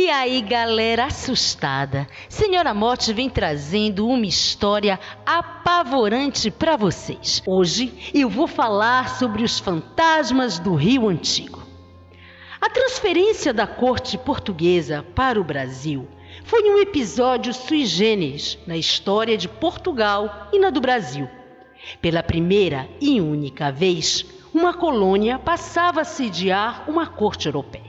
E aí, galera assustada, Senhora Morte vem trazendo uma história apavorante para vocês. Hoje eu vou falar sobre os fantasmas do Rio Antigo. A transferência da corte portuguesa para o Brasil foi um episódio sui generis na história de Portugal e na do Brasil. Pela primeira e única vez, uma colônia passava a sediar uma corte europeia.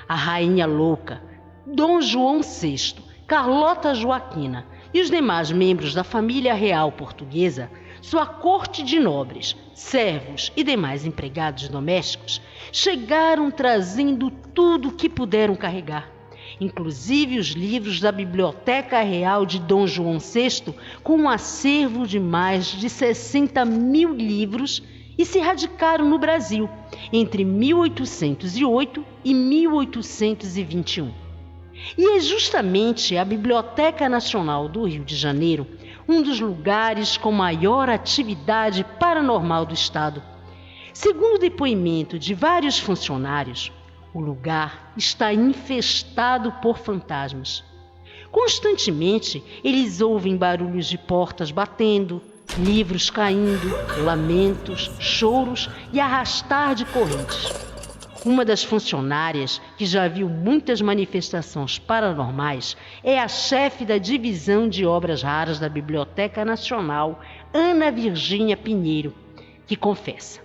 A Rainha Louca, Dom João VI, Carlota Joaquina e os demais membros da família real portuguesa, sua corte de nobres, servos e demais empregados domésticos, chegaram trazendo tudo o que puderam carregar, inclusive os livros da Biblioteca Real de Dom João VI, com um acervo de mais de 60 mil livros, e se radicaram no Brasil entre 1808 e 1821. E é justamente a Biblioteca Nacional do Rio de Janeiro um dos lugares com maior atividade paranormal do estado. Segundo o depoimento de vários funcionários, o lugar está infestado por fantasmas. Constantemente, eles ouvem barulhos de portas batendo, livros caindo, lamentos, choros e arrastar de correntes. Uma das funcionárias, que já viu muitas manifestações paranormais, é a chefe da divisão de obras raras da Biblioteca Nacional, Ana Virgínia Pinheiro, que confessa: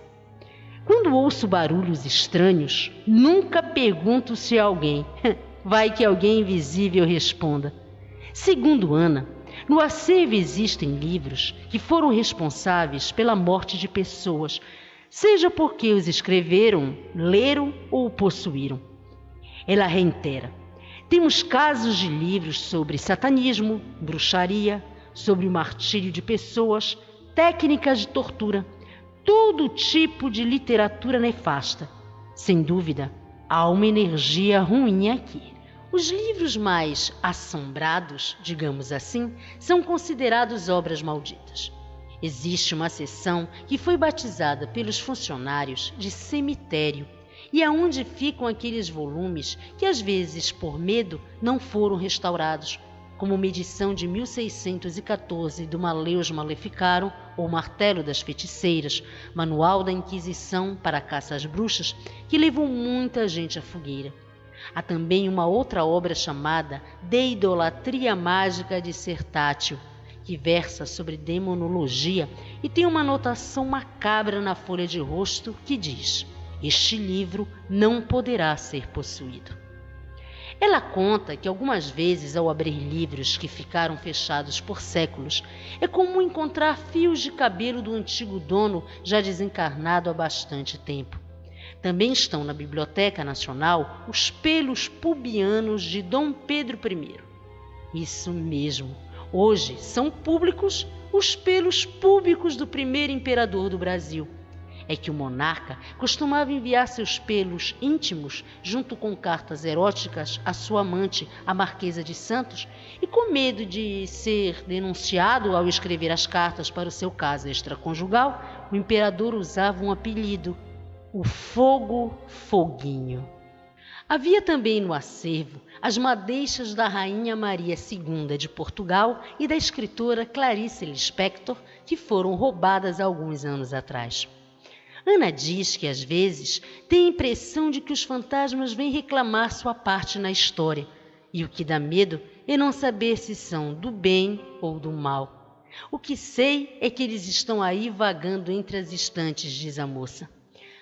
quando ouço barulhos estranhos, nunca pergunto se é alguém. Vai que alguém invisível responda. Segundo Ana, no acervo existem livros que foram responsáveis pela morte de pessoas, seja porque os escreveram, leram ou possuíram. Ela reitera: temos casos de livros sobre satanismo, bruxaria, sobre o martírio de pessoas, técnicas de tortura, todo tipo de literatura nefasta. Sem dúvida, há uma energia ruim aqui. Os livros mais assombrados, digamos assim, são considerados obras malditas. Existe uma seção que foi batizada pelos funcionários de cemitério, e é onde ficam aqueles volumes que às vezes, por medo, não foram restaurados, como uma edição de 1614 do Maleus Maleficarum, ou Martelo das Feiticeiras, Manual da Inquisição para a Caça às Bruxas, que levou muita gente à fogueira. Há também uma outra obra chamada De Idolatria Mágica Dissertatio, que versa sobre demonologia e tem uma anotação macabra na folha de rosto que diz: este livro não poderá ser possuído. Ela conta que algumas vezes, ao abrir livros que ficaram fechados por séculos, é comum encontrar fios de cabelo do antigo dono já desencarnado há bastante tempo. Também estão na Biblioteca Nacional os pelos pubianos de Dom Pedro I. Isso mesmo, hoje são públicos os pelos púbicos do primeiro imperador do Brasil. É que o monarca costumava enviar seus pelos íntimos junto com cartas eróticas à sua amante, a Marquesa de Santos, e com medo de ser denunciado ao escrever as cartas para o seu caso extraconjugal, o imperador usava um apelido: o Fogo Foguinho. Havia também no acervo as madeixas da Rainha Maria II de Portugal e da escritora Clarice Lispector, que foram roubadas há alguns anos atrás. Ana diz que às vezes tem a impressão de que os fantasmas vêm reclamar sua parte na história, e o que dá medo é não saber se são do bem ou do mal. O que sei é que eles estão aí vagando entre as estantes, diz a moça.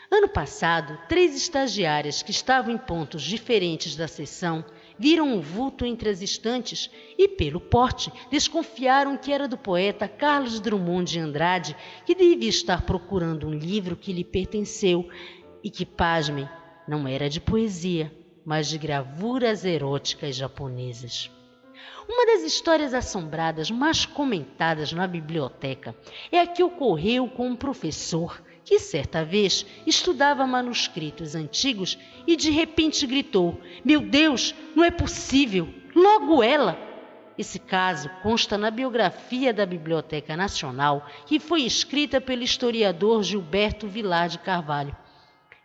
Ano passado, 3 estagiárias que estavam em pontos diferentes da seção viram um vulto entre as estantes e, pelo porte, desconfiaram que era do poeta Carlos Drummond de Andrade, que devia estar procurando um livro que lhe pertenceu e que, pasmem, não era de poesia, mas de gravuras eróticas japonesas. Uma das histórias assombradas mais comentadas na biblioteca é a que ocorreu com um professor que certa vez estudava manuscritos antigos e de repente gritou: meu Deus, não é possível, logo ela! Esse caso consta na biografia da Biblioteca Nacional, que foi escrita pelo historiador Gilberto Vilar de Carvalho.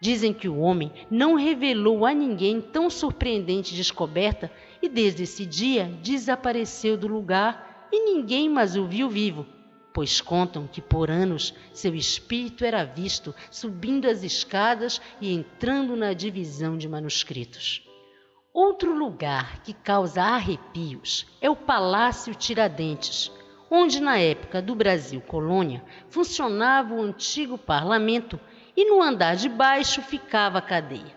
Dizem que o homem não revelou a ninguém tão surpreendente descoberta e desde esse dia desapareceu do lugar e ninguém mais o viu vivo, pois contam que por anos seu espírito era visto subindo as escadas e entrando na divisão de manuscritos. Outro lugar que causa arrepios é o Palácio Tiradentes, onde na época do Brasil colônia funcionava o antigo parlamento e no andar de baixo ficava a cadeia.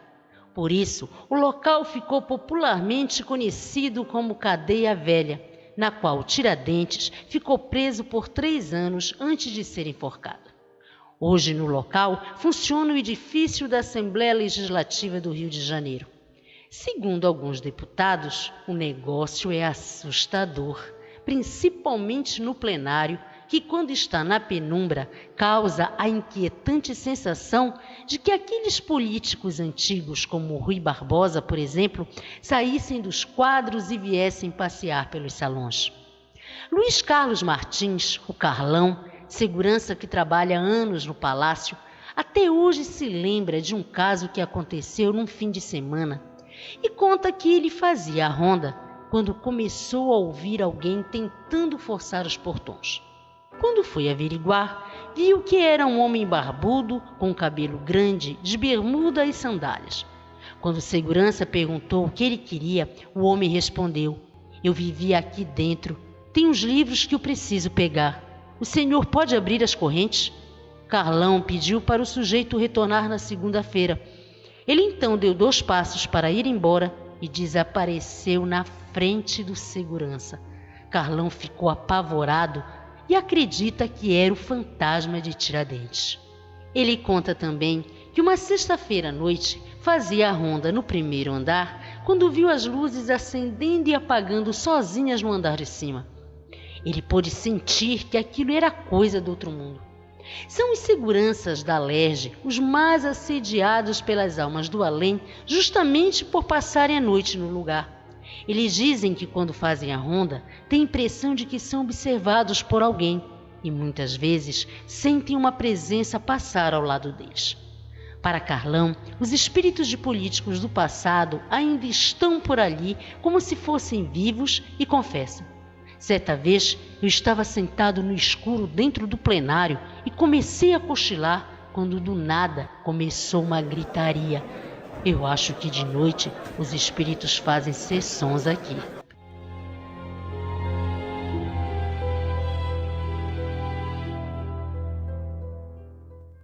Por isso, o local ficou popularmente conhecido como Cadeia Velha, na qual Tiradentes ficou preso por 3 anos antes de ser enforcado. Hoje, no local, funciona o edifício da Assembleia Legislativa do Rio de Janeiro. Segundo alguns deputados, o negócio é assustador, principalmente no plenário, que quando está na penumbra causa a inquietante sensação de que aqueles políticos antigos, como Rui Barbosa, por exemplo, saíssem dos quadros e viessem passear pelos salões. Luiz Carlos Martins, o Carlão, segurança que trabalha há anos no palácio, até hoje se lembra de um caso que aconteceu num fim de semana e conta que ele fazia a ronda quando começou a ouvir alguém tentando forçar os portões. Quando foi averiguar, viu que era um homem barbudo, com cabelo grande, de bermuda e sandálias. Quando o segurança perguntou o que ele queria, o homem respondeu: "Eu vivia aqui dentro. Tem uns livros que eu preciso pegar. O senhor pode abrir as correntes?" Carlão pediu para o sujeito retornar na segunda-feira. Ele então deu 2 passos para ir embora e desapareceu na frente do segurança. Carlão ficou apavorado e acredita que era o fantasma de Tiradentes. Ele conta também que uma sexta-feira à noite fazia a ronda no primeiro andar quando viu as luzes acendendo e apagando sozinhas no andar de cima. Ele pôde sentir que aquilo era coisa do outro mundo. São os seguranças da Alerj os mais assediados pelas almas do além, justamente por passarem a noite no lugar. Eles dizem que quando fazem a ronda, têm a impressão de que são observados por alguém e muitas vezes sentem uma presença passar ao lado deles. Para Carlão, os espíritos de políticos do passado ainda estão por ali como se fossem vivos e confessam: "Certa vez eu estava sentado no escuro dentro do plenário e comecei a cochilar quando do nada começou uma gritaria. Eu acho que de noite os espíritos fazem sessões aqui."